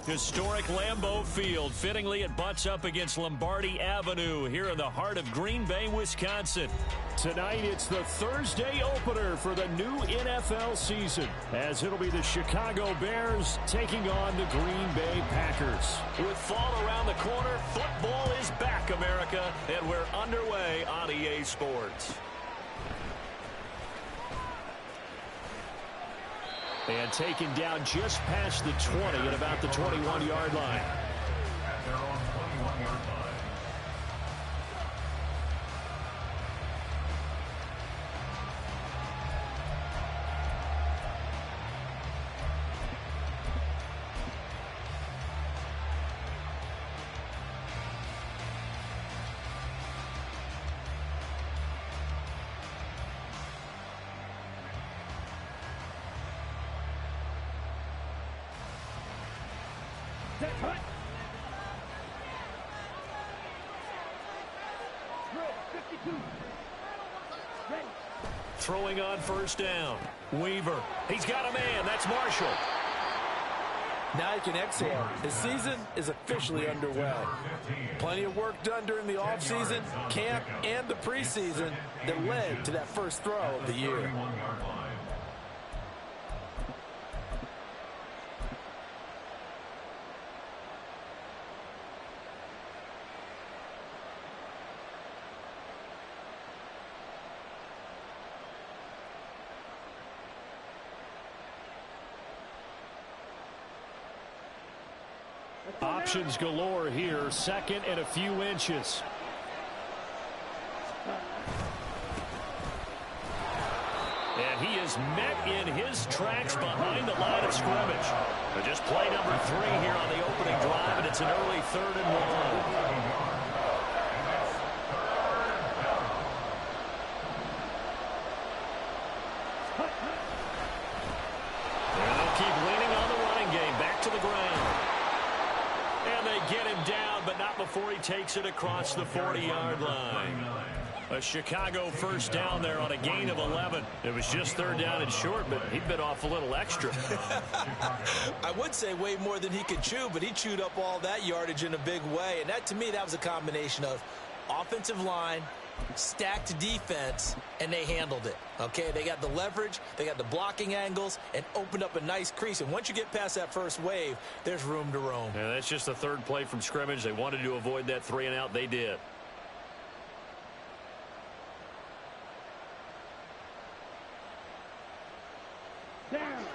Historic Lambeau Field. Fittingly, it butts up against Lombardi Avenue here in the heart of Green Bay, Wisconsin. Tonight, it's the Thursday opener for the new NFL season, as it'll be the Chicago Bears taking on the Green Bay Packers. With fall around the corner, football is back, America, and we're underway on EA Sports. And taken down just past the 20 at about the 21-yard line. At their own 21-yard line. Throwing on first down. Weaver. He's got a man. That's Marshall. Now he can exhale. His season is officially underway. Plenty of work done during the offseason, camp, and the preseason that led to that first throw of the year. Options galore here. Second and a few inches. And he is met in his tracks behind the line of scrimmage. Just play number 3 here on the opening drive, and it's an early 3rd and 1. Before he takes it across the 40-yard line. A Chicago first down there on a gain of 11. It was just 3rd down and short, but he bit off a little extra. I would say way more than he could chew, but he chewed up all that yardage in a big way. And that, to me, that was a combination of offensive line, stacked defense, and they handled it. Okay, they got the leverage, they got the blocking angles, and opened up a nice crease. And once you get past that first wave, there's room to roam. Yeah, that's just the 3rd play from scrimmage. They wanted to avoid that 3 and out. They did. Down.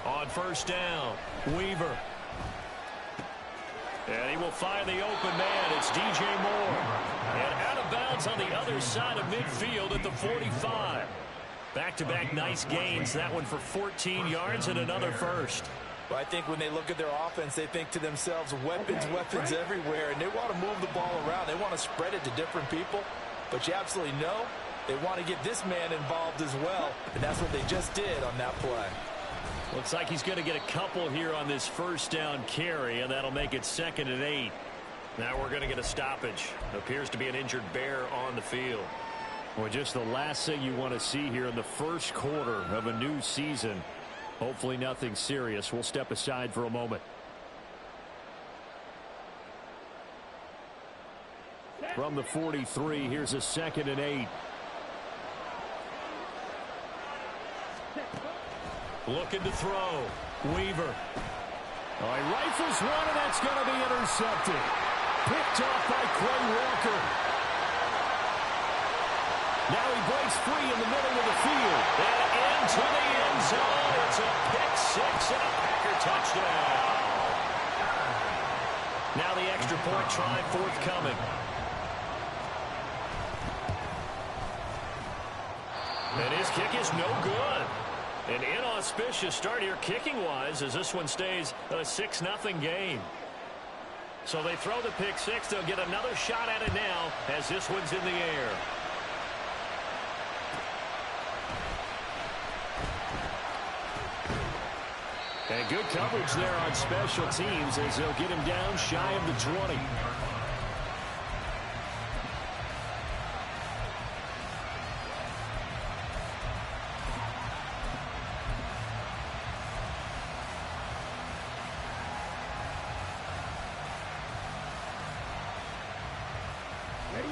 On first down, Weaver. And he will find the open man. It's DJ Moore. And out of bounds on the other side of midfield at the 45. Back-to-back nice gains. That one for 14 yards and another first. Well, I think when they look at their offense, they think to themselves, weapons, weapons everywhere. And they want to move the ball around. They want to spread it to different people. But you absolutely know they want to get this man involved as well. And that's what they just did on that play. Looks like he's going to get a couple here on this first down carry, and that'll make it 2nd and 8. Now we're going to get a stoppage. Appears to be an injured Bear on the field. Well, just the last thing you want to see here in the first quarter of a new season. Hopefully nothing serious. We'll step aside for a moment. From the 43, here's a 2nd and 8. Looking to throw. Weaver. Oh, he rifles one, and that's going to be intercepted. Picked off by Quay Walker. Now he breaks free in the middle of the field. And into the end zone. It's a pick 6 and a Packer touchdown. Now the extra point try forthcoming. And his kick is no good. An inauspicious start here kicking-wise as this one stays a 6-0 game. So they throw the pick 6. They'll get another shot at it now as this one's in the air. And good coverage there on special teams as they'll get him down shy of the 20.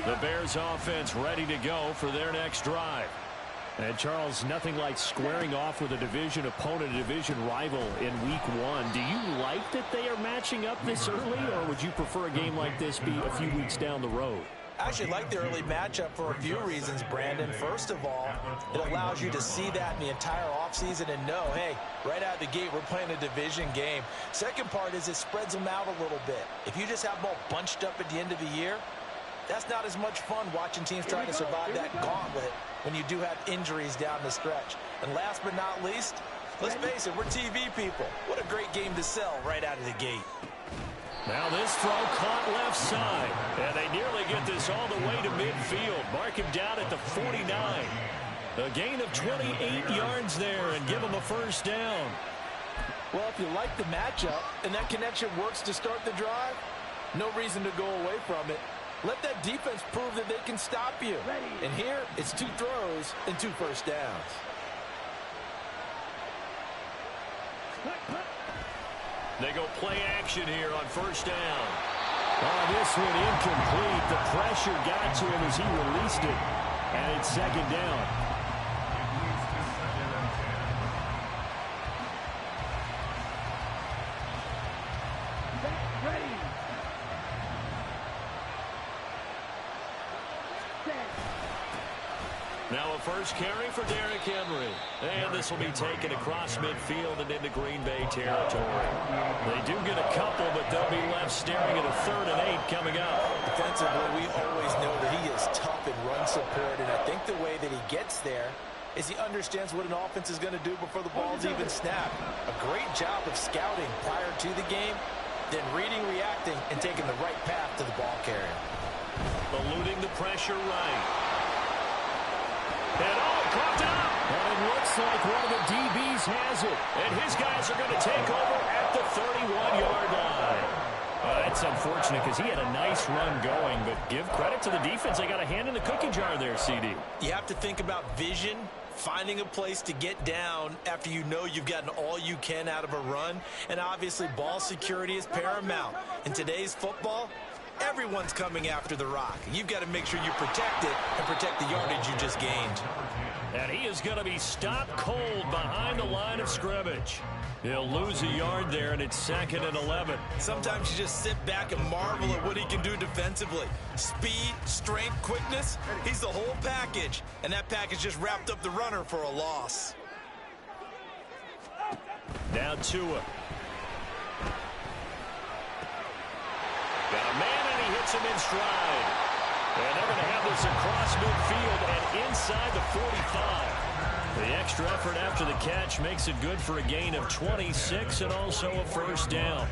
The Bears offense ready to go for their next drive. And Charles, nothing like squaring off with a division opponent, a division rival in week one. Do you like that they are matching up this early, or would you prefer a game like this be a few weeks down the road? I actually like the early matchup for a few reasons, Brandon. First of all, it allows you to see that in the entire offseason and know, hey, right out of the gate, we're playing a division game. Second part is it spreads them out a little bit. If you just have them all bunched up at the end of the year, that's not as much fun watching teams trying to survive that gauntlet when you do have injuries down the stretch. And last but not least, let's face it, we're TV people. What a great game to sell right out of the gate. Now this throw caught left side. And they nearly get this all the way to midfield. Mark him down at the 49. A gain of 28 yards there and give him a first down. Well, if you like the matchup and that connection works to start the drive, no reason to go away from it. Let that defense prove that they can stop you. And here, it's 2 throws and 2 first downs. They go play action here on first down. Oh, this one incomplete. The pressure got to him as he released it. And it's second down. Now a first carry for Derrick Henry. And this will be taken across midfield and into Green Bay territory. They do get a couple, but they'll be left staring at a 3rd and 8 coming up. Defensively, we always know that he is tough in run support, and I think the way that he gets there is he understands what an offense is going to do before the ball's even snapped. A great job of scouting prior to the game, then reading, reacting, and taking the right path to the ball carrier. Eluding the pressure right. And caught up. And it looks like one of the DBs has it. And his guys are going to take over at the 31-yard line. That's unfortunate because he had a nice run going, but give credit to the defense. They got a hand in the cookie jar there, CD. You have to think about vision, finding a place to get down after you know you've gotten all you can out of a run. And obviously, ball security is paramount. In today's football, everyone's coming after the rock. You've got to make sure you protect it and protect the yardage you just gained. And he is going to be stopped cold behind the line of scrimmage. He'll lose a yard there, and it's 2nd and 11. Sometimes you just sit back and marvel at what he can do defensively. Speed, strength, quickness, he's the whole package. And that package just wrapped up the runner for a loss. Now Tua. Got a man, and he hits him in stride. And they're going to have this across midfield and inside the 45. The extra effort after the catch makes it good for a gain of 26 and also a first down.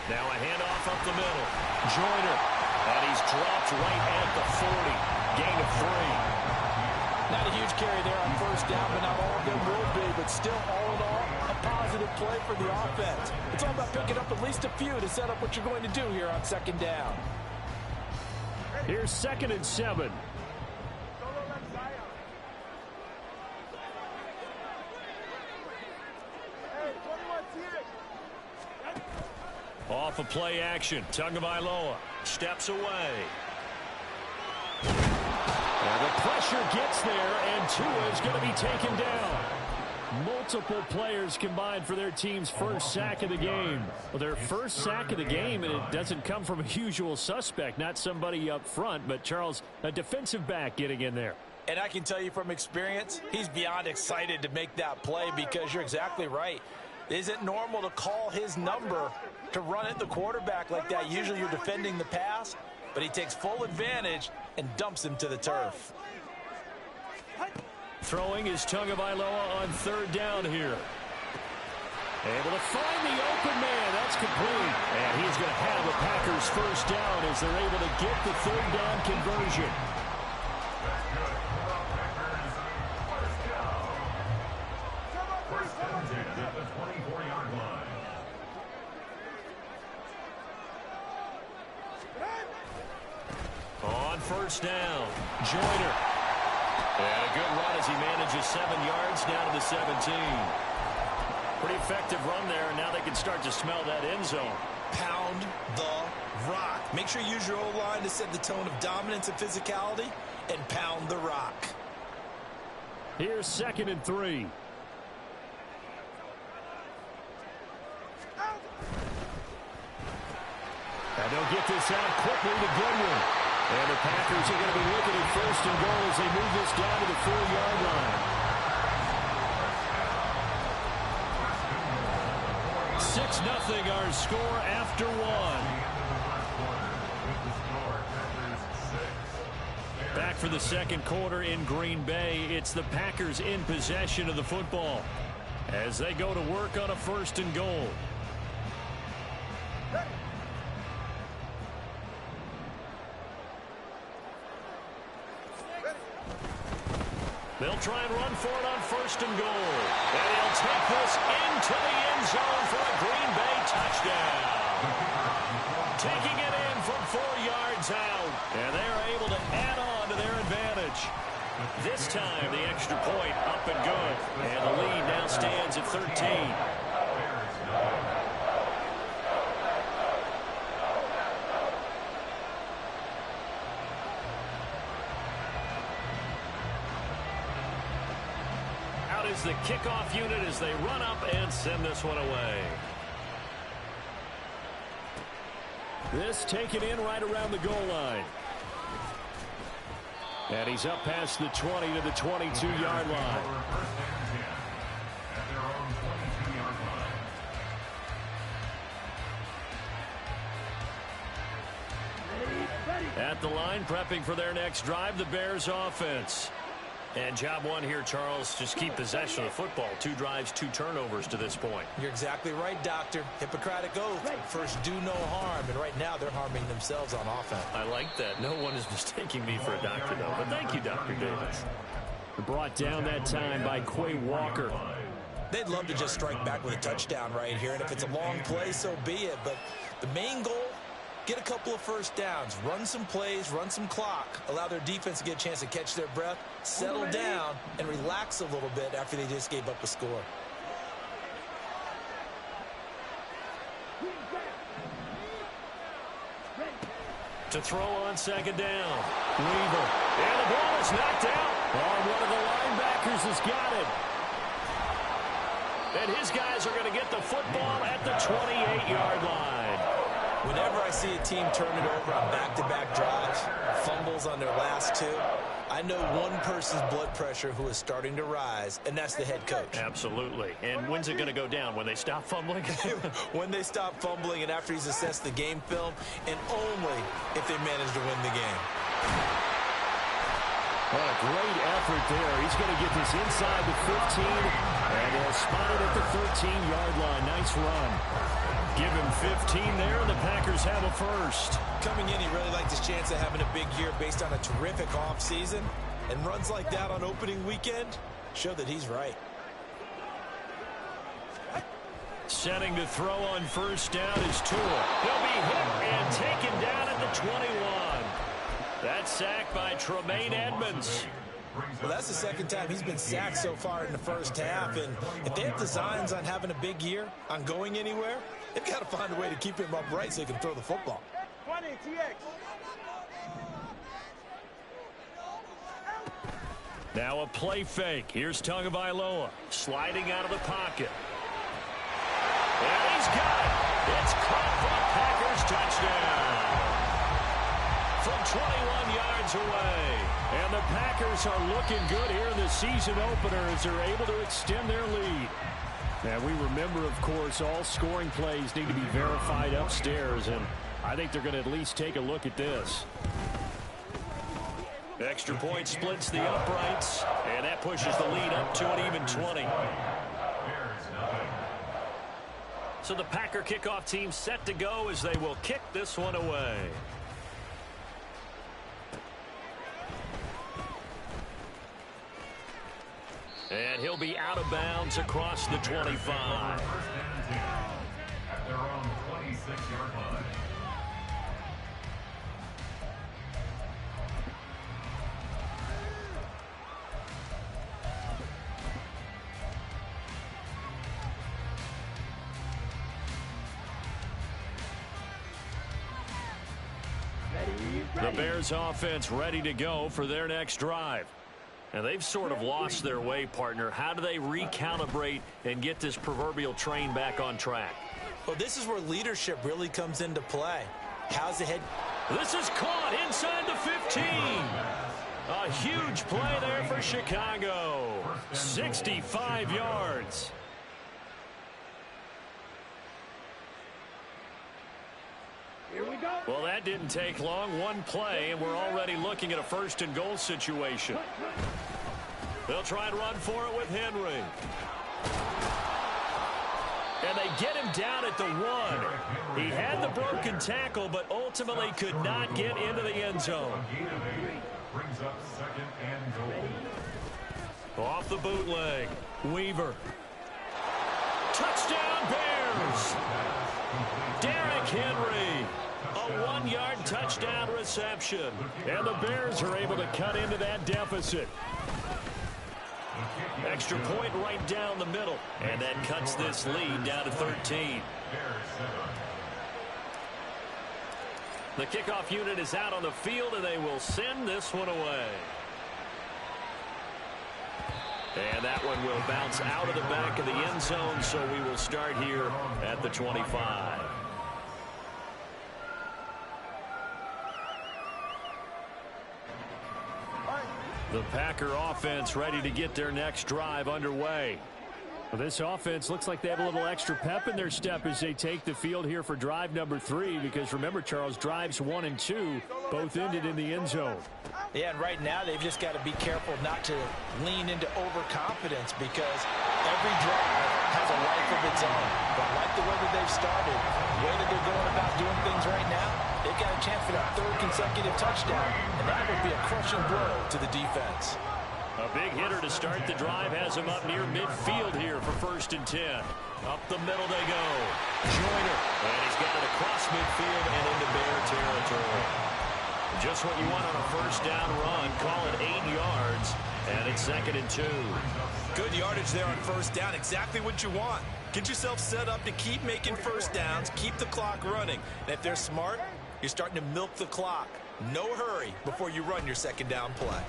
Now a handoff up the middle. Joyner. And he's dropped right at the 40. Gain of 3. Not a huge carry there on first down, but not all of them will be. But still, all in all, a positive play for the offense. It's all about picking up at least a few to set up what you're going to do here on second down. Here's 2nd and 7. Off of play action. Tagovailoa steps away. And the pressure gets there, and Tua is going to be taken down. Multiple players combined for their team's first sack of the game. Well, their first sack of the game, and it doesn't come from a usual suspect, not somebody up front, but Charles, a defensive back getting in there. And I can tell you from experience, he's beyond excited to make that play because you're exactly right. It isn't normal to call his number to run at the quarterback like that. Usually you're defending the pass, but he takes full advantage and dumps him to the turf. Throwing is Tagovailoa on 3rd down here. Able to find the open man. That's complete. And he's going to have the Packers first down as they're able to get the 3rd down conversion. On first down, Joyner. And a good run as he manages 7 yards down to the 17. Pretty effective run there, and now they can start to smell that end zone. Pound the rock. Make sure you use your O-line to set the tone of dominance and physicality, and pound the rock. Here's 2nd and 3. And they'll get this out quickly to Goodwin. And the Packers are going to be looking at 1st and goal as they move this down to the 4-yard line. 6-0 our score after 1. Back for the 2nd quarter in Green Bay. It's the Packers in possession of the football as they go to work on a 1st and goal. They'll try and run for it on 1st and goal. And he'll take this into the end zone for a Green Bay touchdown. Taking it in from 4 yards out. And they're able to add on to their advantage. This time, the extra point up and good. And the lead now stands at 13. Is the kickoff unit as they run up and send this one away. This taken in right around the goal line. And he's up past the 20 to the 22-yard line. At the line, prepping for their next drive, the Bears offense. And job one here, Charles, just keep possession of the football. 2 drives, 2 turnovers to this point. You're exactly right, Doctor. Hippocratic oath. First, do no harm. And right now, they're harming themselves on offense. I like that. No one is mistaking me for a doctor, though. But thank you, Dr. Davis. Brought down that time by Quay Walker. They'd love to just strike back with a touchdown right here. And if it's a long play, so be it. But the main goal, get a couple of first downs, run some plays, run some clock, allow their defense to get a chance to catch their breath, settle down, and relax a little bit after they just gave up a score. To throw on 2nd down. Weaver. And the ball is knocked out. Oh, one of the linebackers has got it. And his guys are going to get the football at the 28-yard line. Whenever I see a team turn it over on back-to-back drives, fumbles on their last 2, I know one person's blood pressure who is starting to rise, and that's the head coach. Absolutely. And when's it going to go down? When they stop fumbling? When they stop fumbling and after he's assessed the game film, and only if they manage to win the game. What a great effort there. He's going to get this inside the 15, and they'll spot it at the 13-yard line. Nice run. Give him 15 there, and the Packers have a first. Coming in, he really liked his chance of having a big year based on a terrific offseason. And runs like that on opening weekend show that he's right. Setting to throw on 1st down is Tua. He'll be hit and taken down at the 21. That's sacked by Tremaine Edmonds. Well, that's the 2nd time he's been sacked so far in the first half. And if they have designs on having a big year, on going anywhere, they've got to find a way to keep him upright so he can throw the football. 20, TX. Now a play fake. Here's Tagovailoa sliding out of the pocket. And he's got it. It's caught for the Packers touchdown. From 21 yards away. And the Packers are looking good here in the season opener as they're able to extend their lead. And we remember, of course, all scoring plays need to be verified upstairs, and I think they're going to at least take a look at this. Extra point splits the uprights, and that pushes the lead up to an even 20. So the Packer kickoff team set to go as they will kick this one away. And he'll be out of bounds across the 25. At their own 26-yard line. The Bears offense ready to go for their next drive. And they've sort of lost their way, partner. How do they recalibrate and get this proverbial train back on track? Well, this is where leadership really comes into play. How's the head? This is caught inside the 15. A huge play there for Chicago. 65 yards. Here we go. Well, that didn't take long. One play, and we're already looking at a first and goal situation. They'll try and run for it with Henry. And they get him down at the 1. He had the broken tackle, but ultimately could not get into the end zone. Brings up second and goal. Off the bootleg. Weaver. Touchdown Bears! Derrick Henry. A 1-yard touchdown reception. And the Bears are able to cut into that deficit. Extra point right down the middle. And that cuts this lead down to 13. The kickoff unit is out on the field, and they will send this one away. And that one will bounce out of the back of the end zone, so we will start here at the 25. The Packer offense ready to get their next drive underway. Well, this offense looks like they have a little extra pep in their step as they take the field here for drive number 3, because remember, Charles, drives 1 and 2 both ended in the end zone. Yeah, and right now they've just got to be careful not to lean into overconfidence, because every drive has a life of its own. But like the way that they've started, the way that they're going about doing things right now, they've got a chance for that 3rd consecutive touchdown, and that would be a crushing blow to the defense. A big hitter to start the drive has him up near midfield here for 1st and 10. Up the middle they go. Joyner. And he's got it across midfield and into Bear territory. Just what you want on a 1st down run. Call it 8 yards. And it's 2nd and 2. Good yardage there on 1st down. Exactly what you want. Get yourself set up to keep making 1st downs. Keep the clock running. And if they're smart, you're starting to milk the clock. No hurry before you run your 2nd down play.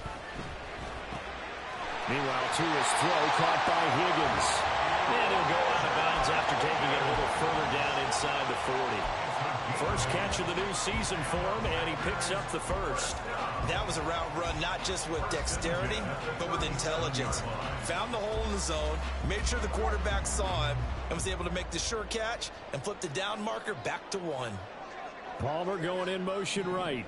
Meanwhile, to his throw, caught by Higgins. And he'll go out of bounds after taking it a little further down inside the 40. First catch of the new season for him, and he picks up the 1st. That was a route run not just with dexterity, but with intelligence. Found the hole in the zone, made sure the quarterback saw him, and was able to make the sure catch and flip the down marker back to 1. Palmer going in motion right.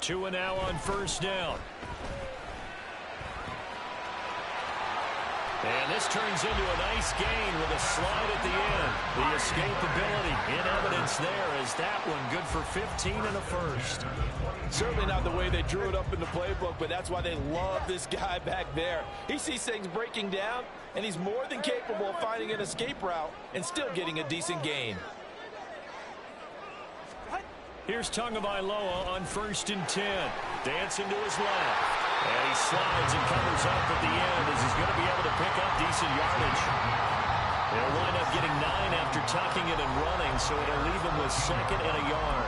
2 and now on 1st down. And this turns into a nice gain with a slide at the end. The escapability in evidence there as that one good for 15 and a 1st. Certainly not the way they drew it up in the playbook, but that's why they love this guy back there. He sees things breaking down, and he's more than capable of finding an escape route and still getting a decent gain. Here's Tagovailoa on 1st and 10. Dancing to his left. And he slides and covers up at the end as he's going to be able to pick up decent yardage. They'll wind up getting 9 after tucking it and running, so it'll leave him with 2nd and a yard.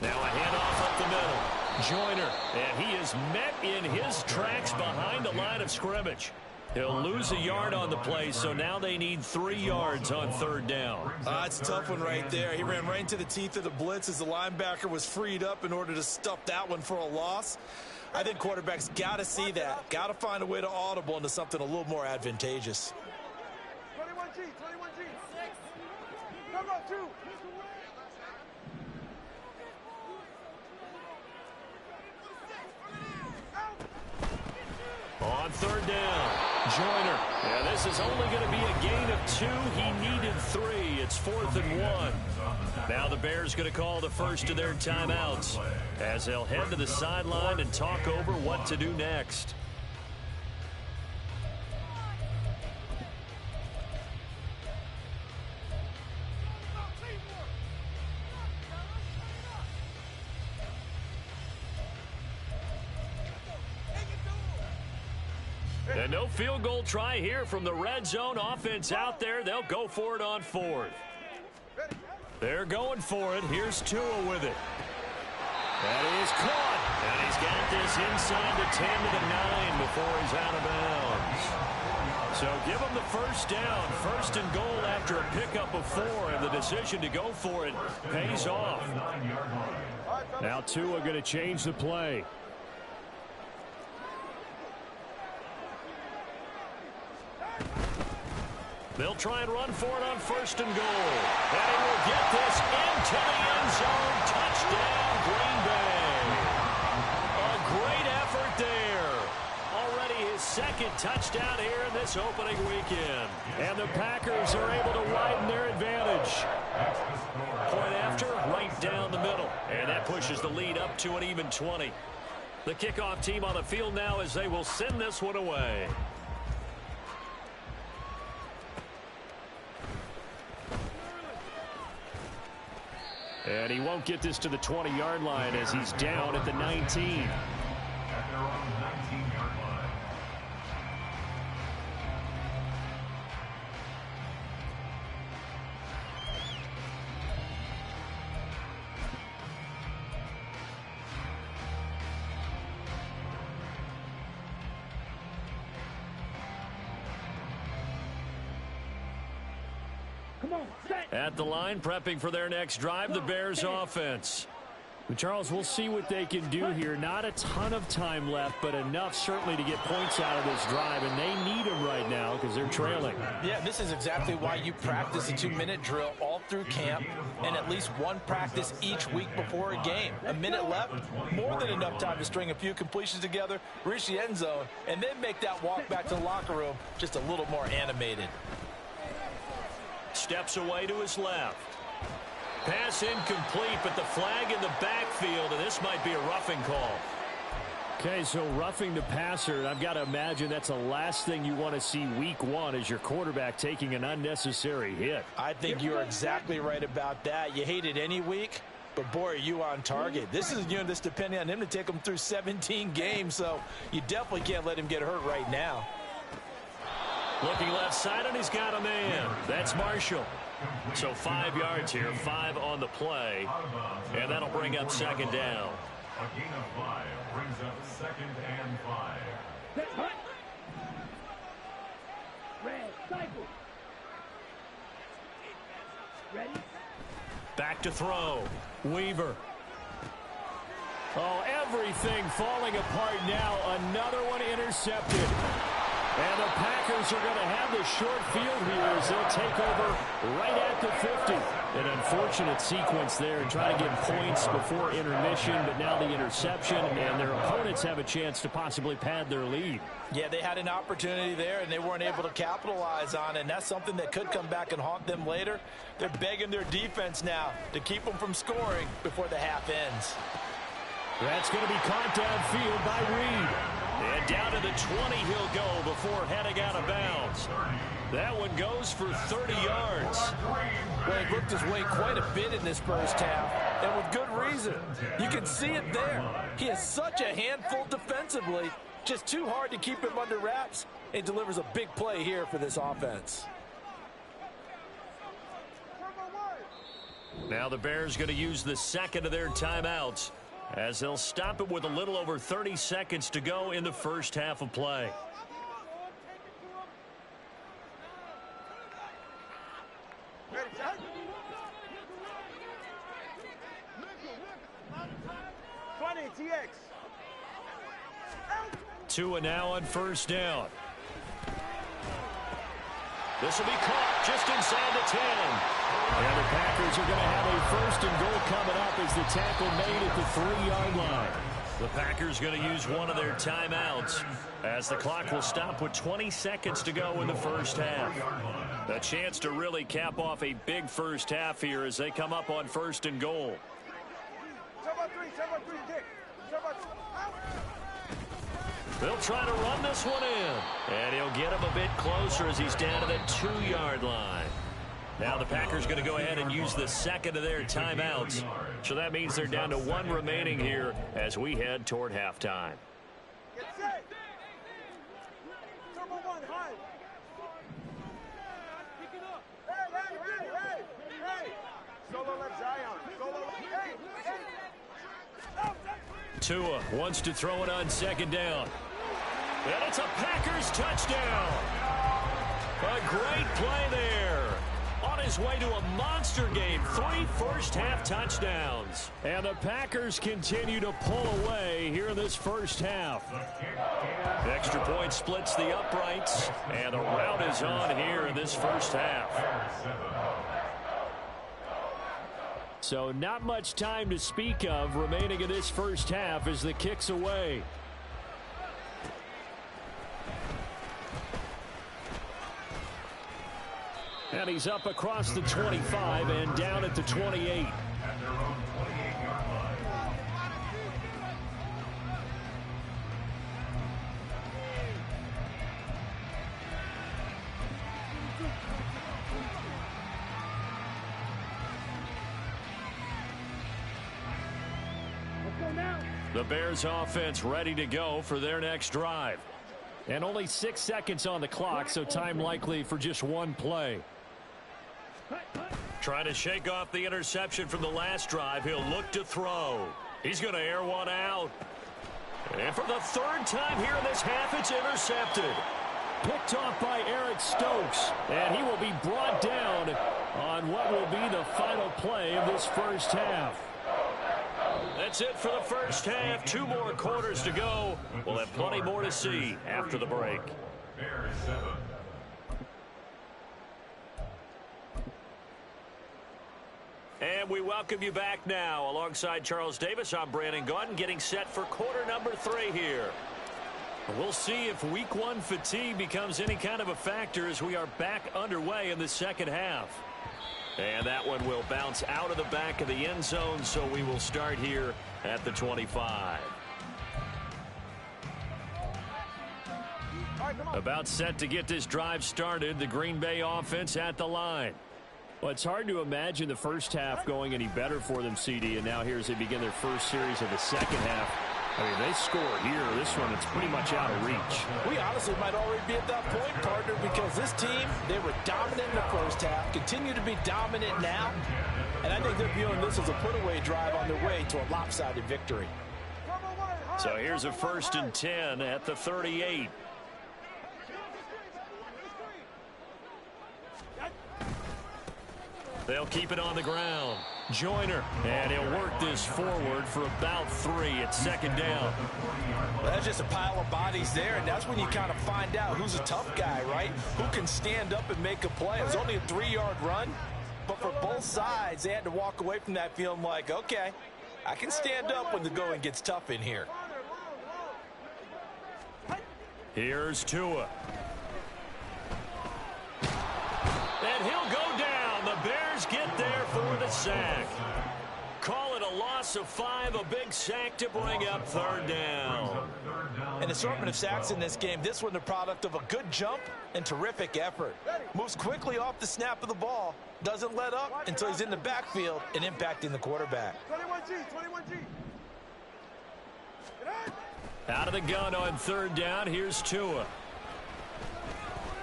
Now a handoff up the middle. Joyner, and he is met in his tracks behind the line of scrimmage. He'll lose a yard on the play, so now they need 3 yards on 3rd down. It's a tough one right there. He ran right into the teeth of the blitz as the linebacker was freed up in order to stuff that one for a loss. I think quarterbacks got to see that. Got to find a way to audible into something a little more advantageous. 21G, 21G. 6. Come on, 2. On 3rd down, Joyner. Yeah, this is only going to be a gain of 2. He needed 3. It's 4th and 1. Now the Bears going to call the first of their timeouts as they'll head to the sideline and talk over what to do next. And no field goal try here from the red zone. Offense out there. They'll go for it on 4th. They're going for it. Here's Tua with it. That is caught. And he's got this inside the 10 to the 9 before he's out of bounds. So give him the first down. 1st and goal after a pickup of 4. And the decision to go for it pays off. Now Tua going to change the play. They'll try and run for it on 1st and goal. And he will get this into the end zone. Touchdown, Green Bay. A great effort there. Already his 2nd touchdown here in this opening weekend. And the Packers are able to widen their advantage. Point after, right down the middle. And that pushes the lead up to an even 20. The kickoff team on the field now as they will send this one away. And he won't get this to the 20-yard line as he's down at the 19. At their own 19-yard line. At the line, prepping for their next drive, the Bears offense. Charles, we'll see what they can do here. Not a ton of time left, but enough certainly to get points out of this drive, and they need them right now because they're trailing. Yeah, this is exactly why you practice a 2-minute drill all through camp and at least one practice each week before a game. A minute left, more than enough time to string a few completions together, reach the end zone, and then make that walk back to the locker room just a little more animated. Steps away to his left. Pass incomplete, but the flag in the backfield, and this might be a roughing call. Okay, so roughing the passer, I've got to imagine that's the last thing you want to see week 1 as your quarterback taking an unnecessary hit. I think you're exactly right about that. You hate it any week, but boy, are you on target. This is this depending on him to take him through 17 games, so you definitely can't let him get hurt right now. Looking left side, and he's got a man. That's Marshall. So 5 yards here, 5 on the play, and that'll bring up 2nd down. A gain of 5 brings up 2nd and 5. Red, cycle. Ready? Back to throw. Weaver. Oh, everything falling apart now. Another one intercepted. And the Packers are going to have the short field here as they'll take over right at the 50. An unfortunate sequence there and trying to get points before intermission, but now the interception, and their opponents have a chance to possibly pad their lead. Yeah, they had an opportunity there, and they weren't able to capitalize on it, and that's something that could come back and haunt them later. They're begging their defense now to keep them from scoring before the half ends. That's going to be caught downfield by Reed. And down to the 20 he'll go before heading out of bounds. That one goes for 30 yards. Well, he worked his way quite a bit in this first half, and with good reason. You can see it there. He is such a handful defensively, just too hard to keep him under wraps. He delivers a big play here for this offense. Now the Bears going to use the 2nd of their timeouts, as they'll stop it with a little over 30 seconds to go in the first half of play. Tua now on 1st down. This will be caught just inside the 10. And the Packers are going to have a 1st and goal coming up as the tackle made at the 3-yard line. The Packers going to use one of their timeouts as the clock will stop with 20 seconds to go in the first half. A chance to really cap off a big first half here as they come up on 1st and goal. They'll try to run this one in, and he'll get him a bit closer as he's down to the 2-yard line. Now the Packers going to go ahead and use the 2nd of their timeouts. So that means they're down to 1 remaining here as we head toward halftime. Tua wants to throw it on second down. And it's a Packers touchdown. A great play there. On his way to a monster game, 3 first-half touchdowns. And the Packers continue to pull away here in this first half. Extra point splits the uprights, and the rout is on here in this first half. So not much time to speak of remaining in this first half as the kick's away. And he's up across the 25 and down at the 28. The Bears offense ready to go for their next drive. And only 6 seconds on the clock, so time likely for just one play. Trying to shake off the interception from the last drive. He'll look to throw. He's going to air one out. And for the third time here in this half, it's intercepted. Picked off by Eric Stokes. And he will be brought down on what will be the final play of this first half. That's it for the first half. 2 more quarters to go. We'll have plenty more to see after the break. And we welcome you back now. Alongside Charles Davis, I'm Brandon Gaudin, getting set for quarter number 3 here. We'll see if week 1 fatigue becomes any kind of a factor as we are back underway in the second half. And that one will bounce out of the back of the end zone, so we will start here at the 25. About set to get this drive started, the Green Bay offense at the line. Well, it's hard to imagine the first half going any better for them, CD, and now here as they begin their first series of the second half. I mean, they score here. This one, it's pretty much out of reach. We honestly might already be at that point, partner, because this team, they were dominant in the first half, continue to be dominant now, and I think they're viewing this as a put-away drive on their way to a lopsided victory. So here's a 1st and 10 at the 38. They'll keep it on the ground. Joyner, and he'll work this forward for about 3 at second down. Well, that's just a pile of bodies there, and that's when you kind of find out who's a tough guy, right? Who can stand up and make a play. It was only a 3-yard run, but for both sides, they had to walk away from that feeling like, okay, I can stand up when the going gets tough in here. Here's Tua. And he'll go down. The Bears get there for the sack. Call it a loss of 5, a big sack to bring up 3rd down. An assortment of sacks in this game. This one the product of a good jump and terrific effort. Moves quickly off the snap of the ball. Doesn't let up until he's in the backfield and impacting the quarterback. 21G. Out of the gun on 3rd down. Here's Tua.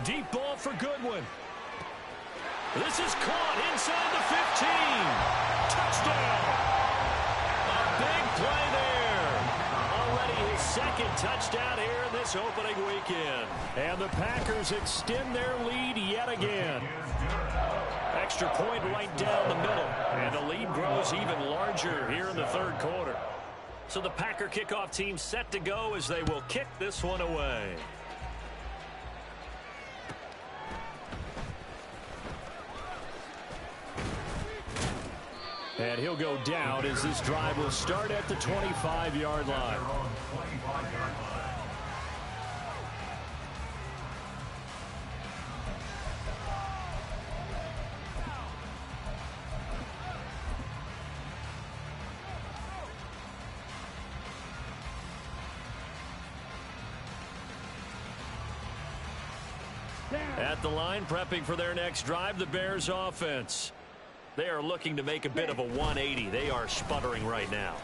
Deep ball for Goodwin. This is caught inside the 15. Touchdown. A big play there. Already his 2nd touchdown here in this opening weekend. And the Packers extend their lead yet again. Extra point right down the middle. And the lead grows even larger here in the 3rd quarter. So the Packer kickoff team set to go as they will kick this one away. And he'll go down as this drive will start at the 25-yard line. At the line, prepping for their next drive, the Bears offense. They are looking to make a bit of a 180. They are sputtering right now.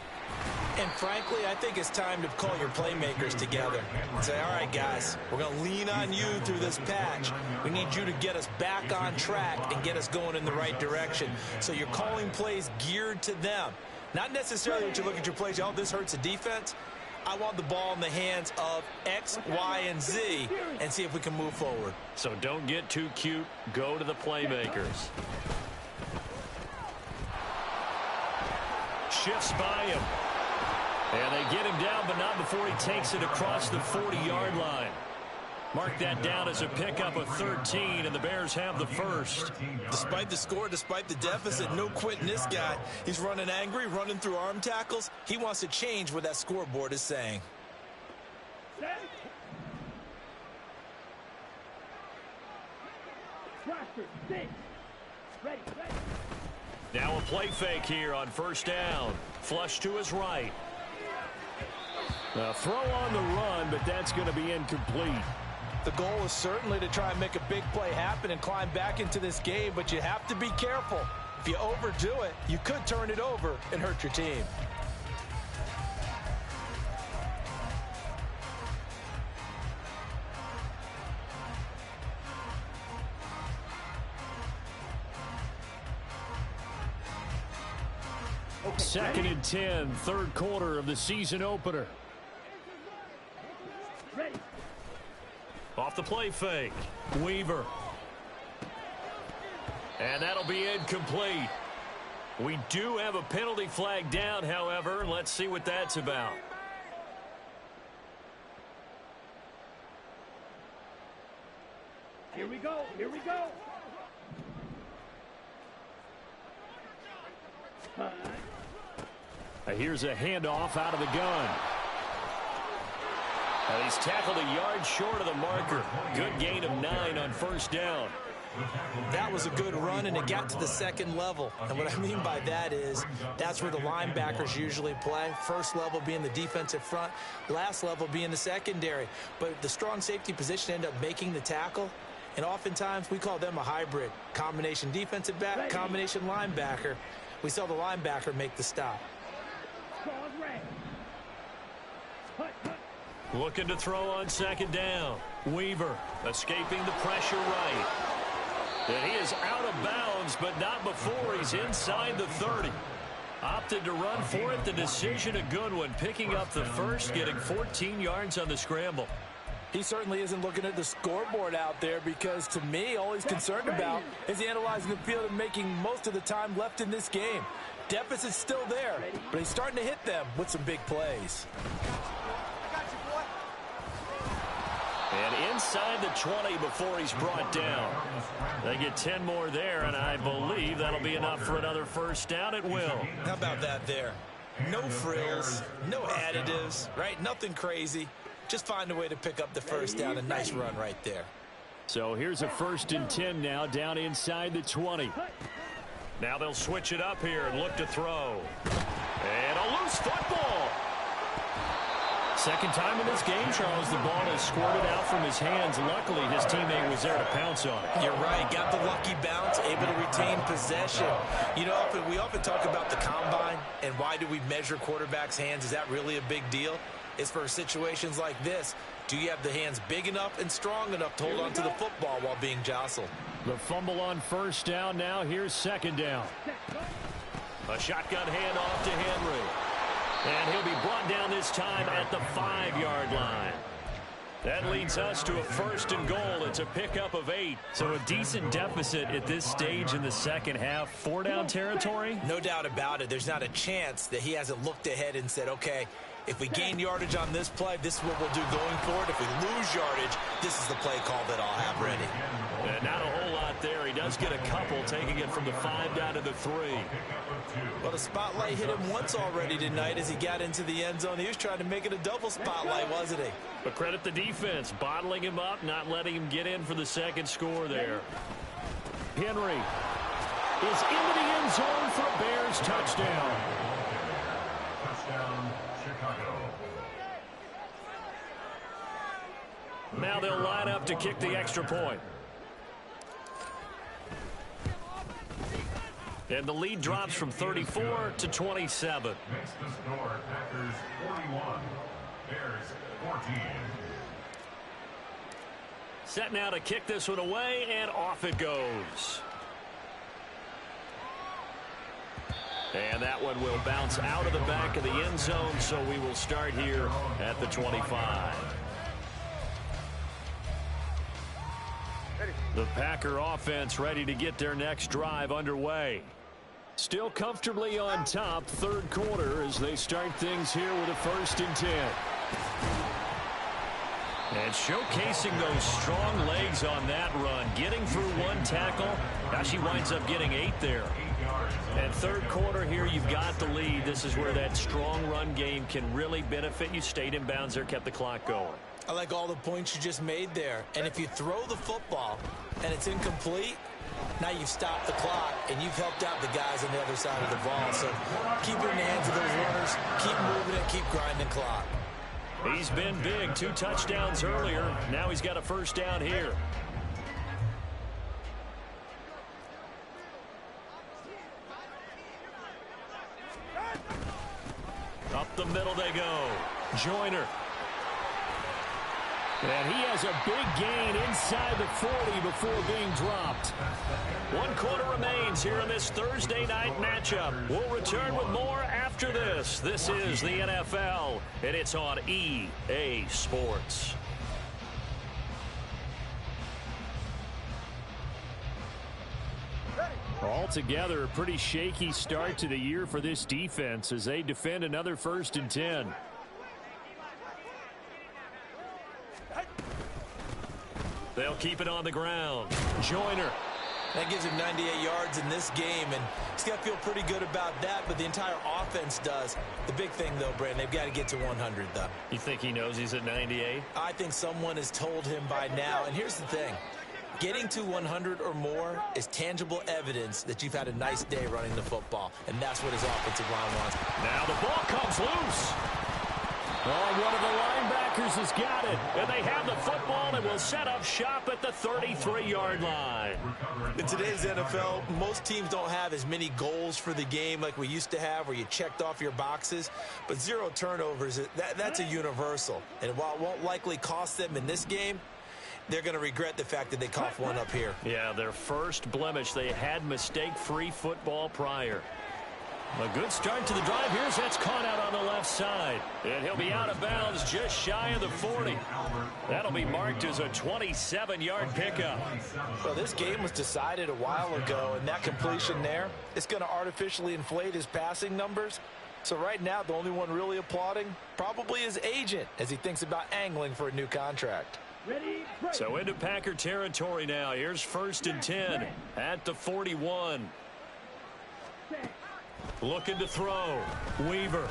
And frankly, I think it's time to call your playmakers together and say, all right, guys, we're going to lean on you through this patch. We need you to get us back on track and get us going in the right direction. So you're calling plays geared to them. Not necessarily what you look at your plays, oh, this hurts the defense. I want the ball in the hands of X, Y, and Z and see if we can move forward. So don't get too cute. Go to the playmakers. Shifts by him. And they get him down, but not before he takes it across the 40-yard line. Mark that down as a pickup of 13, and the Bears have the first. Despite the score, despite the deficit, no quitting this guy. He's running angry, running through arm tackles. He wants to change what that scoreboard is saying. Now a play fake here on first down. Flush to his right. A throw on the run, but that's going to be incomplete. The goal is certainly to try and make a big play happen and climb back into this game, but you have to be careful. If you overdo it, you could turn it over and hurt your team. Second and 10, third quarter of the season opener. Off the play fake. Weaver. And that'll be incomplete. We do have a penalty flag down, however. Let's see what that's about. Here we go. Here we go. Here's a handoff out of the gun. And he's tackled a yard short of the marker. Good gain of 9 on first down. That was a good run, and it got to the second level. And what I mean by that is that's where the linebackers usually play. First level being the defensive front, last level being the secondary. But the strong safety position ended up making the tackle, and oftentimes we call them a hybrid. Combination defensive back, combination linebacker. We saw the linebacker make the stop. Looking to throw on second down. Weaver escaping the pressure right. And he is out of bounds, but not before he's inside the 30. Opted to run for it. The decision a good one. Picking up the first, getting 14 yards on the scramble. He certainly isn't looking at the scoreboard out there because, to me, all he's concerned about is analyzing the field and making most of the time left in this game. Deficit's still there, but he's starting to hit them with some big plays. And inside the 20 before he's brought down. They get 10 more there, and I believe that'll be enough for another first down. It will. How about that there? No frills, no additives, right? Nothing crazy. Just find a way to pick up the first down. A nice run right there. So here's a first and 10 now down inside the 20. Now they'll switch it up here and look to throw. And a loose football. Second time in this game, Charles, the ball has squirted out from his hands. Luckily, his teammate was there to pounce on it. You're right. Got the lucky bounce, able to retain possession. You know, we often talk about the combine and why do we measure quarterbacks' hands? Is that really a big deal? It's for situations like this. Do you have the hands big enough and strong enough to hold on to the football while being jostled? The fumble on first down now. Here's second down. A shotgun handoff to Henry. And he'll be brought down this time at the 5-yard line. That leads us to a first and goal. It's a pickup of 8. So a decent deficit at this stage in the second half. 4-down territory? No doubt about it. There's not a chance that he hasn't looked ahead and said, okay, if we gain yardage on this play, this is what we'll do going forward. If we lose yardage, this is the play call that I'll have ready. And not a whole lot there. He does get a couple, taking it from the 5 down to the 3. Well, the spotlight hit him once already tonight as he got into the end zone. He was trying to make it a double spotlight, wasn't he? But credit the defense, bottling him up, not letting him get in for the second score there. Henry is into the end zone for a Bears touchdown. Touchdown, Chicago. Now they'll line up to kick the extra point. And the lead drops from 34 to 27. Next to score, Packers 41, Bears 14. Set now to kick this one away, and off it goes. And that one will bounce out of the back of the end zone, so we will start here at the 25. The Packer offense ready to get their next drive underway. Still comfortably on top, third quarter, as they start things here with a 1st and 10. And showcasing those strong legs on that run, getting through one tackle. Now she winds up getting 8 there. And third quarter here, you've got the lead. This is where that strong run game can really benefit you. Stayed in bounds there, kept the clock going. I like all the points you just made there. And if you throw the football and it's incomplete, now you've stopped the clock and you've helped out the guys on the other side of the ball. So keep it in the hands of those runners, keep moving it, keep grinding clock. He's been big. 2 touchdowns earlier. Now he's got a 1st down here. Up the middle they go. Joyner. And he has a big gain inside the 40 before being dropped. 1 quarter remains here in this Thursday night matchup. We'll return with more after this. This is the NFL, and it's on EA Sports. Altogether, a pretty shaky start to the year for this defense as they defend another 1st and 10. They'll keep it on the ground. Joyner. That gives him 98 yards in this game, and he's got to feel pretty good about that, but the entire offense does. The big thing, though, Brandon, they've got to get to 100, though. You think he knows he's at 98? I think someone has told him by now, and here's the thing. Getting to 100 or more is tangible evidence that you've had a nice day running the football, and that's what his offensive line wants. Now the ball comes loose. Oh, one of the linebackers has got it. And they have the football and will set up shop at the 33-yard line. In today's NFL, most teams don't have as many goals for the game like we used to have where you checked off your boxes. But 0 turnovers, that's a universal. And while it won't likely cost them in this game, they're going to regret the fact that they coughed one up here. Yeah, their first blemish. They had mistake-free football prior. A good start to the drive. Here's that's caught out on the left side. And he'll be out of bounds just shy of the 40. That'll be marked as a 27-yard pickup. Well, this game was decided a while ago, and that completion there, it's going to artificially inflate his passing numbers. So right now, the only one really applauding probably his agent as he thinks about angling for a new contract. So into Packer territory now. Here's 1st and 10 at the 41. Looking to throw. Weaver.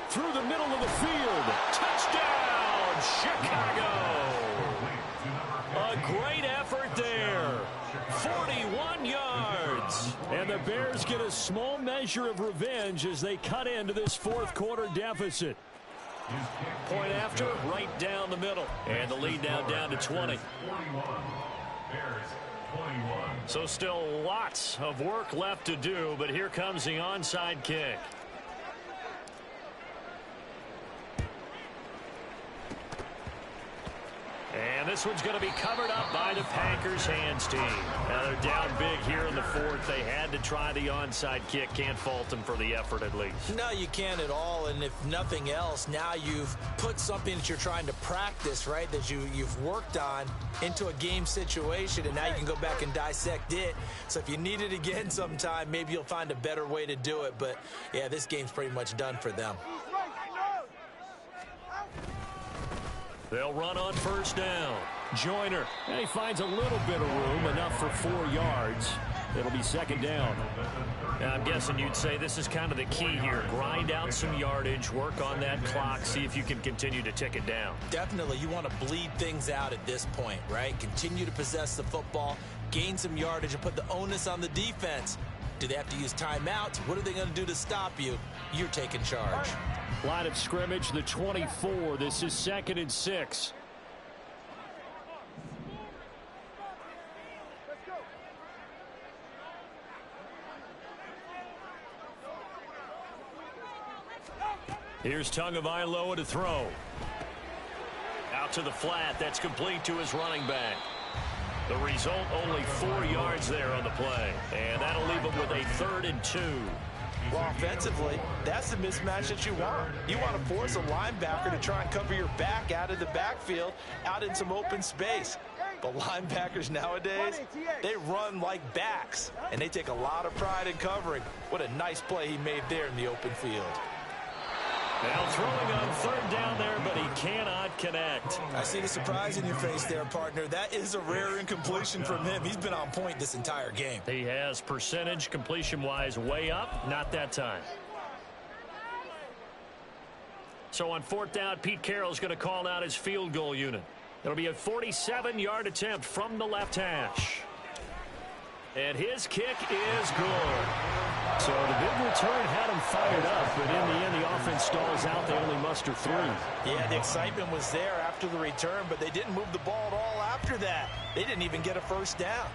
Through the middle of the field. Touchdown, Chicago. A great effort there. 41 yards. And the Bears get a small measure of revenge as they cut into this 4th quarter deficit. Point after, right down the middle. And the lead now down to 20. So still lots of work left to do, but here comes the onside kick. And this one's going to be covered up by the Packers hands team. Now they're down big here in the 4th. They had to try the onside kick. Can't fault them for the effort at least. No, you can't at all. And if nothing else, now you've put something that you're trying to practice, right, that you've worked on into a game situation, and now you can go back and dissect it. So if you need it again sometime, maybe you'll find a better way to do it. But, yeah, this game's pretty much done for them. They'll run on 1st down. Joyner. And he finds a little bit of room, enough for 4 yards. It'll be 2nd down. Now, I'm guessing you'd say this is kind of the key here. Grind out some yardage, work on that clock, see if you can continue to tick it down. Definitely. You want to bleed things out at this point, right? Continue to possess the football, gain some yardage, and put the onus on the defense. Do they have to use timeouts? What are they going to do to stop you? You're taking charge. Line of scrimmage, the 24. This is 2nd and 6. Here's Tagovailoa to throw. Out to the flat. That's complete to his running back. The result, only 4 yards there on the play. And that'll leave them with a 3rd and 2. Well, offensively, that's the mismatch that you want. You want to force a linebacker to try and cover your back out of the backfield, out in some open space. But linebackers nowadays, they run like backs, and they take a lot of pride in covering. What a nice play he made there in the open field. Now throwing on 3rd down there, but he cannot connect. I see the surprise in your face there, partner. That is a rare incompletion from him. He's been on point this entire game. He has percentage completion-wise way up, not that time. So on 4th down, Pete Carroll's going to call out his field goal unit. It'll be a 47-yard attempt from the left hash. And his kick is good. So the big return had him fired up, but in the end, the offense stalls out. They only muster 3. Yeah, the excitement was there after the return, but they didn't move the ball at all after that. They didn't even get a 1st down.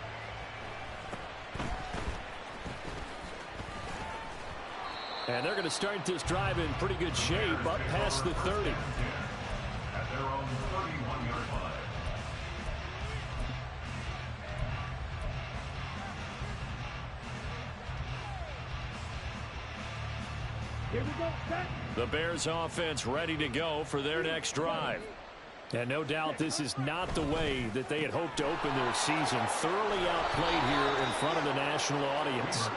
And they're going to start this drive in pretty good shape, up past the 30. At their own 31-yard line. Here we go, set. The Bears offense ready to go for their next drive. And no doubt this is not the way that they had hoped to open their season. Thoroughly outplayed here in front of the national audience.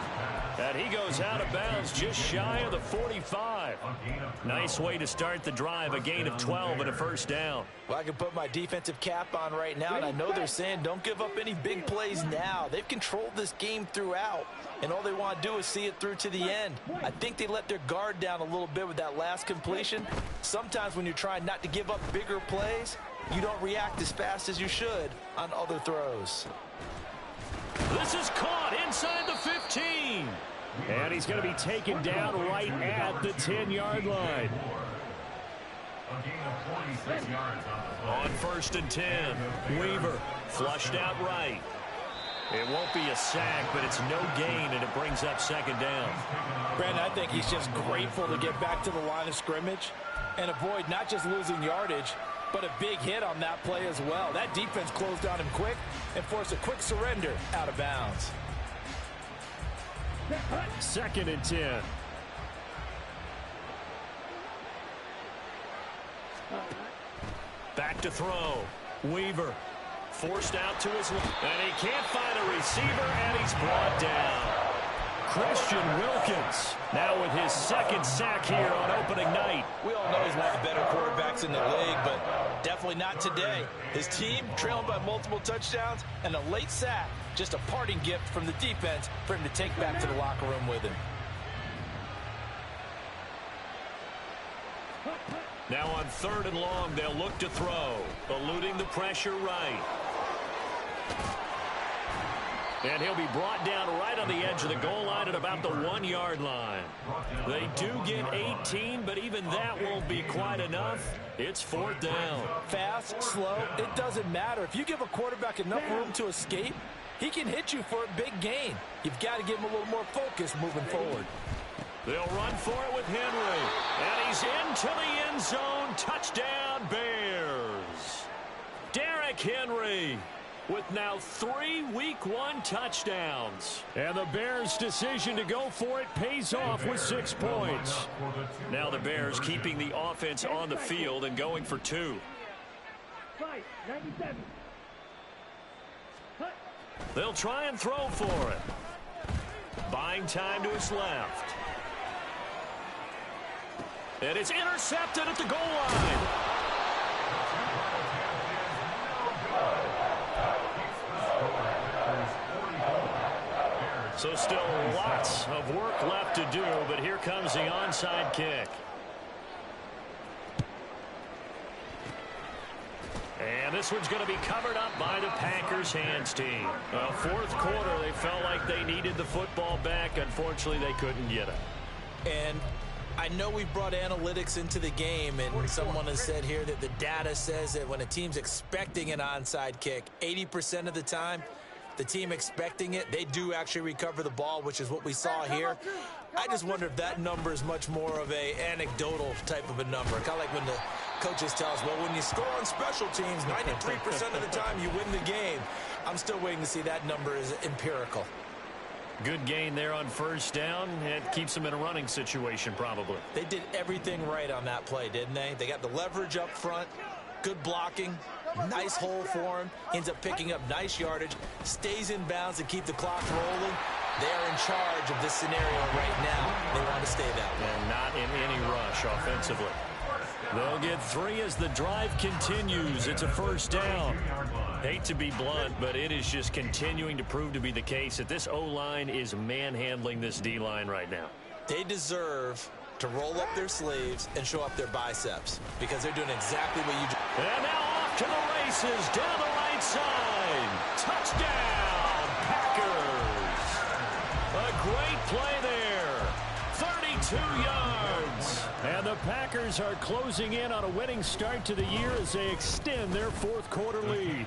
And he goes out of bounds just shy of the 45. Nice way to start the drive, a gain of 12 and a 1st down. Well, I can put my defensive cap on right now, and I know they're saying don't give up any big plays now. They've controlled this game throughout, and all they want to do is see it through to the end. I think they let their guard down a little bit with that last completion. Sometimes when you're trying not to give up bigger plays, you don't react as fast as you should on other throws. This is caught inside the 15. And he's going to be taken down right at the 10-yard line. A gain of 26 yards on the play. On 1st and 10, Weaver flushed out right. It won't be a sack, but it's no gain, and it brings up 2nd down. Brandon, I think he's just grateful to get back to the line of scrimmage and avoid not just losing yardage, but a big hit on that play as well. That defense closed on him quick and forced a quick surrender out of bounds. 2nd and 10. Back to throw. Weaver forced out to his left. And he can't find a receiver, and he's brought down. Christian Wilkins now with his 2nd sack here on opening night. We all know he's one of the better quarterbacks in the league, but definitely not today. His team trailing by multiple touchdowns and a late sack. Just a parting gift from the defense for him to take back to the locker room with him. Now on 3rd and long, they'll look to throw. Eluding the pressure right. And he'll be brought down right on the edge of the goal line at about the 1-yard line. They do get 18, but even that won't be quite enough. It's 4th down. Fast, slow, it doesn't matter. If you give a quarterback enough room to escape, he can hit you for a big gain. You've got to give him a little more focus moving forward. They'll run for it with Henry. And he's into the end zone. Touchdown, Bears. Derrick Henry with now 3 Week 1 touchdowns. And the Bears' decision to go for it pays off with 6 points. Now the Bears keeping the offense on the field and going for 2. 97. They'll try and throw for it. Buying time to his left. And it's intercepted at the goal line. So still lots of work left to do, but here comes the onside kick. And this one's going to be covered up by the Packers hands team. 4th quarter, they felt like they needed the football back. Unfortunately, they couldn't get it. And I know we brought analytics into the game, and someone has said here that the data says that when a team's expecting an onside kick, 80% of the time, the team expecting it, they do actually recover the ball, which is what we saw here. I just wonder if that number is much more of a anecdotal type of a number, kind of like when Coaches tell us, well, when you score on special teams, 93% of the time you win the game. I'm still waiting to see that number is empirical. Good gain there on first down. It keeps them in a running situation probably. They did everything right on that play, didn't they? They got the leverage up front, good blocking, nice hole for him, ends up picking up nice yardage, stays in bounds to keep the clock rolling. They're in charge of this scenario right now. They want to stay that way. And not in any rush offensively. They'll get 3 as the drive continues. It's a first down. Hate to be blunt, but it is just continuing to prove to be the case that this O-line is manhandling this D-line right now. They deserve to roll up their sleeves and show up their biceps because they're doing exactly what you do. And now off to the races down the right side. Touchdown, Packers. A great play there. 32 yards. And the Packers are closing in on a winning start to the year as they extend their fourth quarter lead.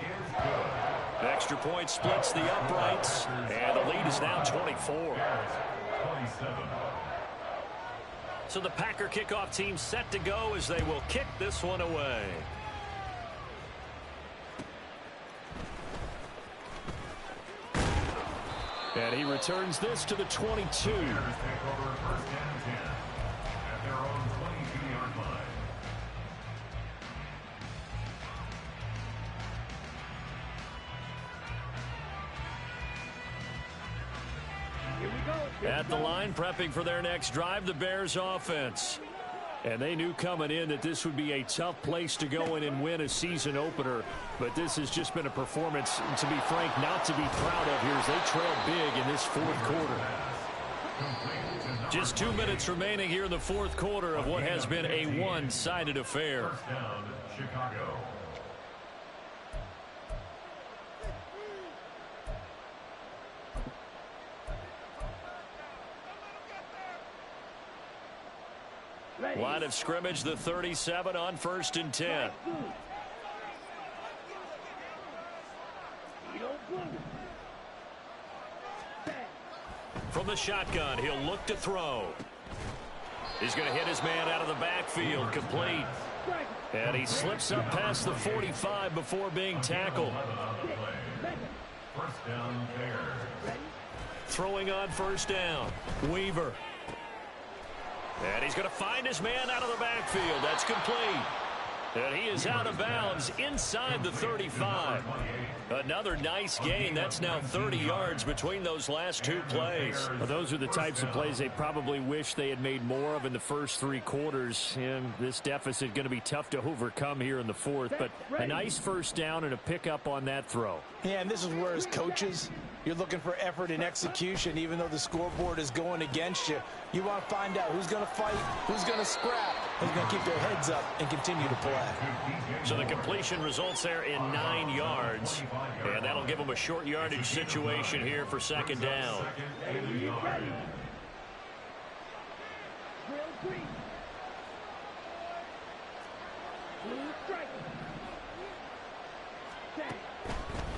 Extra point splits the uprights, and the lead is now 24. So the Packer kickoff team set to go as they will kick this one away. And he returns this to the 22. At the line, prepping for their next drive, the Bears offense. And they knew coming in that this would be a tough place to go in and win a season opener. But this has just been a performance, to be frank, not to be proud of here as they trail big in this fourth quarter. Just 2 minutes remaining here in the fourth quarter of what has been a one-sided affair. First down, Chicago. Line of scrimmage, the 37 on 1st and 10. From the shotgun, he'll look to throw. He's going to hit his man out of the backfield, complete. And he slips up past the 45 before being tackled. First down, Bears. Throwing on first down, Weaver. And he's going to find his man out of the backfield. That's complete. And he is out of bounds inside the 35. Another nice gain. That's now 30 yards between those last 2 plays. Well, those are the types of plays they probably wish they had made more of in the first 3 quarters. And this deficit going to be tough to overcome here in the fourth. But a nice first down and a pickup on that throw. Yeah, and this is where as coaches, you're looking for effort and execution. Even though the scoreboard is going against you, you want to find out who's going to fight, who's going to scrap, who's going to keep their heads up and continue to play. So the completion results there in 9 yards. And that'll give them a short yardage situation here for second down.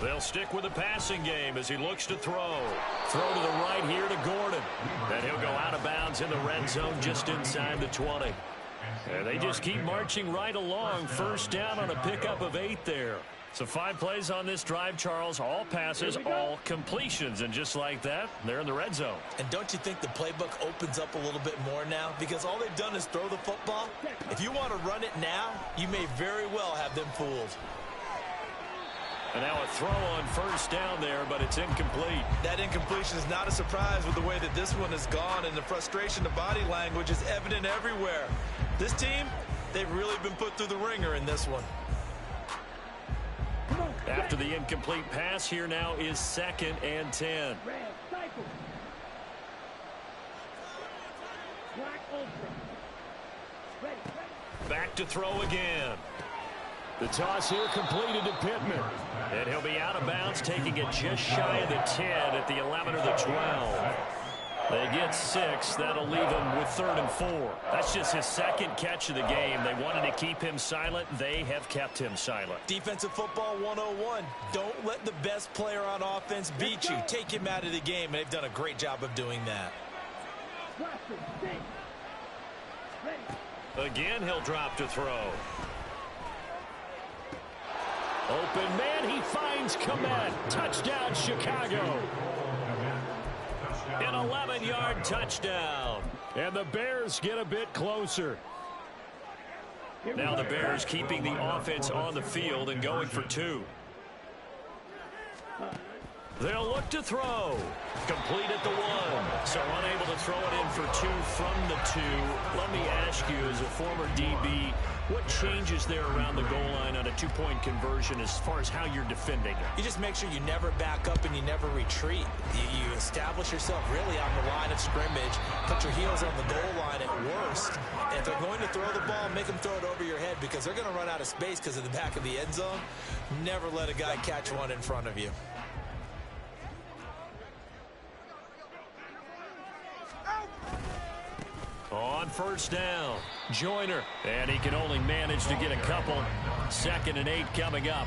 They'll stick with the passing game as he looks to throw. Throw to the right here to Gordon. And he'll go out of bounds in the red zone just inside the 20. And they just keep marching right along. First down on a pickup of 8 there. So 5 plays on this drive, Charles. All passes, all completions. And just like that, they're in the red zone. And don't you think the playbook opens up a little bit more now? Because all they've done is throw the football. If you want to run it now, you may very well have them fooled. And now a throw on first down there, but it's incomplete. That incompletion is not a surprise with the way that this one has gone, and the frustration, the body language is evident everywhere. This team, they've really been put through the ringer in this one. After the incomplete pass, here now is 2nd and 10. Back to throw again. The toss here completed to Pittman. And he'll be out of bounds, taking it just shy of the 10 at the 11 or the 12. They get 6. That'll leave him with 3rd and 4. That's just his 2nd catch of the game. They wanted to keep him silent. They have kept him silent. Defensive football 101. Don't let the best player on offense beat you. Take him out of the game, and they've done a great job of doing that. Again, he'll drop to throw. Open man, he finds Komet. Touchdown, Chicago. An 11-yard touchdown. And the Bears get a bit closer. Now the Bears keeping the offense on the field and going for 2. They'll look to throw. Complete at the 1. So unable to throw it in for 2 from the 2. Let me ask you, as a former DB, what changes there around the goal line on a 2-point conversion as far as how you're defending it? You just make sure you never back up and you never retreat. You establish yourself really on the line of scrimmage. Put your heels on the goal line at worst. And if they're going to throw the ball, make them throw it over your head because they're going to run out of space because of the back of the end zone. Never let a guy catch one in front of you. On first down, Joyner, and he can only manage to get a couple. 2nd and 8 coming up.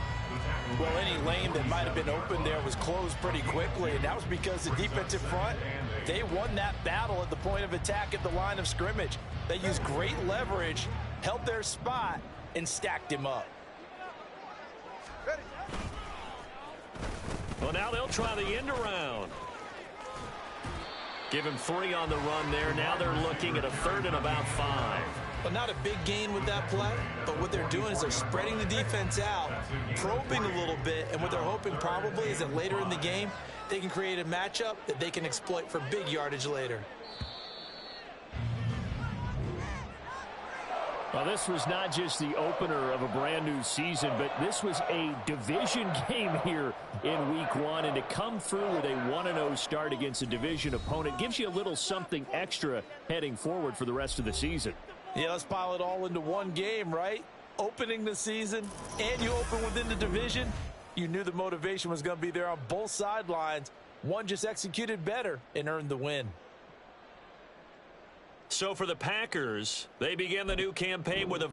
Well, any lane that might have been open there was closed pretty quickly, and that was because the defensive front, they won that battle at the point of attack at the line of scrimmage. They used great leverage, held their spot, and stacked him up. Well, now they'll try the end around. Give him 3 on the run there. Now they're looking at a 3rd and about 5. Well, not a big gain with that play, but what they're doing is they're spreading the defense out, probing a little bit, and what they're hoping probably is that later in the game, they can create a matchup that they can exploit for big yardage later. Well, this was not just the opener of a brand new season, but this was a division game here in week 1. And to come through with a 1-0 start against a division opponent gives you a little something extra heading forward for the rest of the season. Yeah, let's pile it all into one game, right? Opening the season, and you open within the division. You knew the motivation was going to be there on both sidelines. One just executed better and earned the win. So for the Packers, they begin the new campaign with a